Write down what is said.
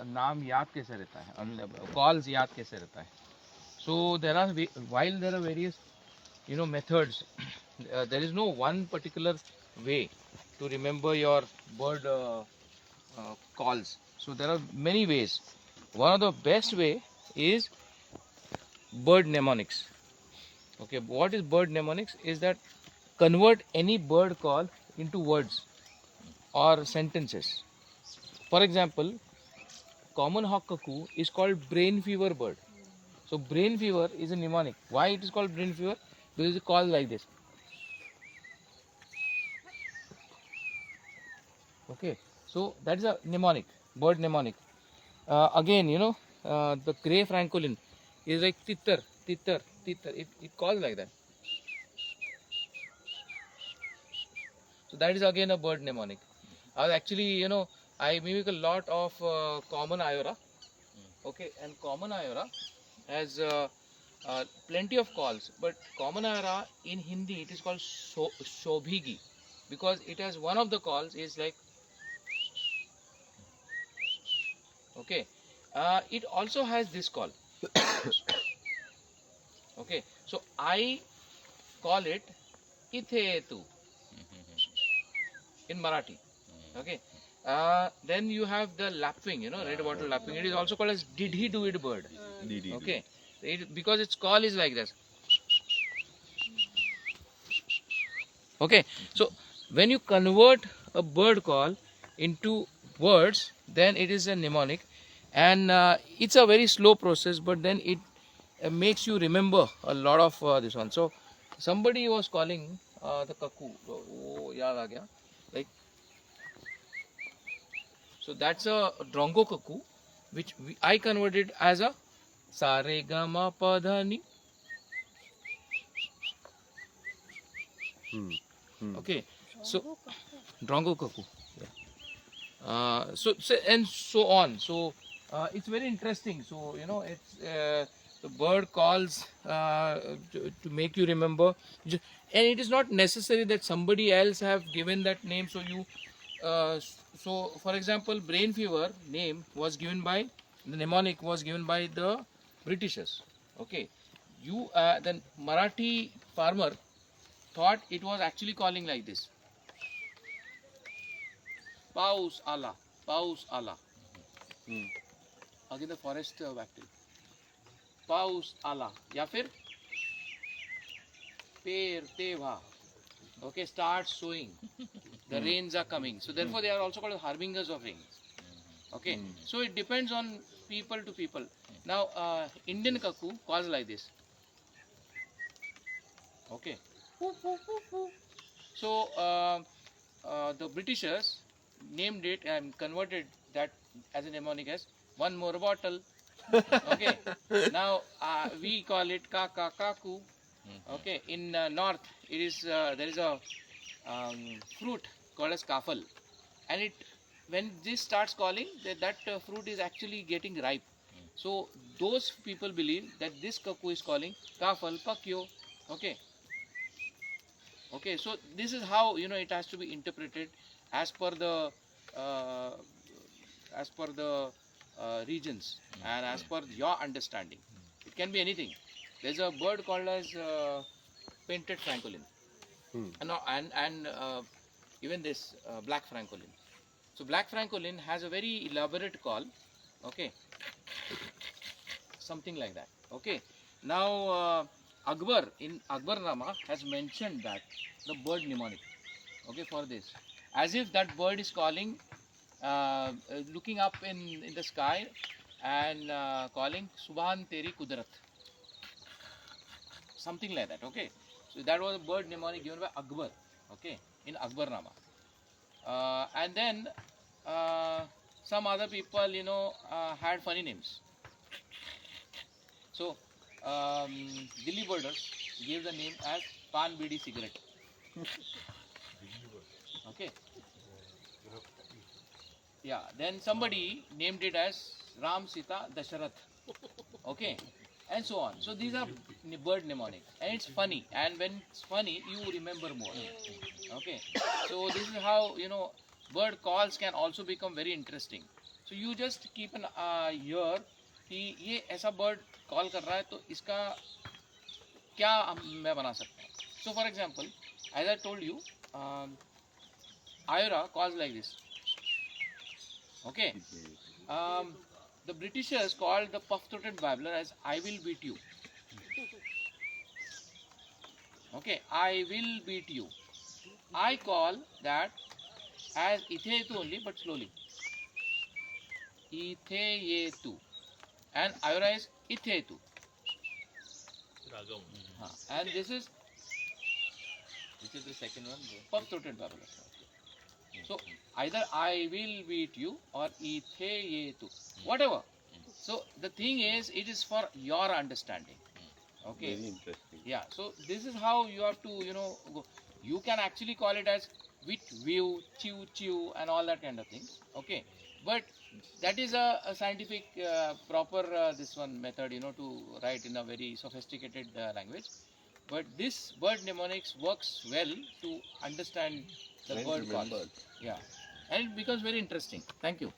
नाम याद कैसे रहता है, कॉल्स याद कैसे रहता है. So there are while there are various methods, there is no one particular way to remember your bird calls. So there are many ways. One of the best way is bird mnemonics. Okay, what is bird mnemonics? Is that convert any bird call into words or sentences. For example, common hawk cuckoo is called brain fever bird. So brain fever is a mnemonic. Why it is called brain fever? Because it calls like this. Okay, so that is a mnemonic, bird mnemonic. Again, the grey francolin is like titter, titter, titter. It calls like that. So that is again a bird mnemonic. Actually, I mimic a lot of common iora. Okay, and common iora has plenty of calls, but common iora in Hindi it is called shobhigi, because it has one of the calls is like, okay, it also has this call. Okay, so I call it ithetu in Marathi. Okay, then you have the lapping, red water lapping. It is also called as did he do it bird. Okay, because its call is like this. Okay, so when you convert a bird call into words, then it is a mnemonic, and it's a very slow process, but then it makes you remember a lot of this one. So somebody was calling the cuckoo. Oh, yaad aa gaya. Like, so that's a drongo cuckoo, which I converted as a sare gama padhani. Okay, so drongo cuckoo. So and so on. So it's very interesting. So it's the bird calls to make you remember, and it is not necessary that somebody else have given that name. So so for example, brain fever name was given by, the mnemonic was given by the Britishers. Okay, then Marathi farmer thought it was actually calling like this. Paus ala, paus ala. Again the forest bacteria. Paus ala, या फिर पेर तेवा. Okay, start sowing. The rains are coming. So therefore they are also called harbingers of rains. Okay, so it depends on people to people. Now Indian cuckoo calls like this. Okay. So the Britishers named it and converted that as a mnemonic as one more bottle. Okay. Now we call it kaka kaku. Okay. In north, it is there is a fruit called as kafal, and when this starts calling, that fruit is actually getting ripe. So those people believe that this cuckoo is calling kafal pakyo. Okay. Okay, so this is how it has to be interpreted as per the uh, regions and as per your understanding. It can be anything. There's a bird called as painted francolin, and even this black francolin. So black francolin has a very elaborate call. Okay, something like that. Okay, now Akbar in Akbarnama has mentioned that the bird mnemonic. Okay, for this, as if that bird is calling, looking up in the sky and calling Subhan Teri Kudrat, something like that. Okay, so that was a bird mnemonic given by Akbar. Okay, in Akbarnama, and then some other people had funny names. So Delhi birders gave the name as Pan Bidi cigarette. Okay. Yeah. Then somebody named it as Ram Sita Dasharath. Okay. And so on. So these are bird mnemonic, and it's funny. And when it's funny, you remember more. Okay. So this is how bird calls can also become very interesting. So you just keep an ear कि ये ऐसा bird call कर रहा है तो इसका क्या मैं बना सकता हूँ. So for example, as I told you, Ayura calls like this. Okay. The Britishers called the puff-throated babbler as "I will beat you." Okay, I will beat you. I call that as itheyetu only, but slowly. Itheyetu, and Ayura is itheyetu. And this is the second one. Puff-throated babbler. So either I will beat you or itheyetu, whatever. So the thing is, it is for your understanding. Okay. Very interesting. Yeah. So this is how you have to, go. You can actually call it as wit, view, chew, chew, and all that kind of things. Okay. But that is a scientific, proper this one method, to write in a very sophisticated language. But this bird mnemonics works well to understand the bird calls. Yeah, and it becomes very interesting. Thank you.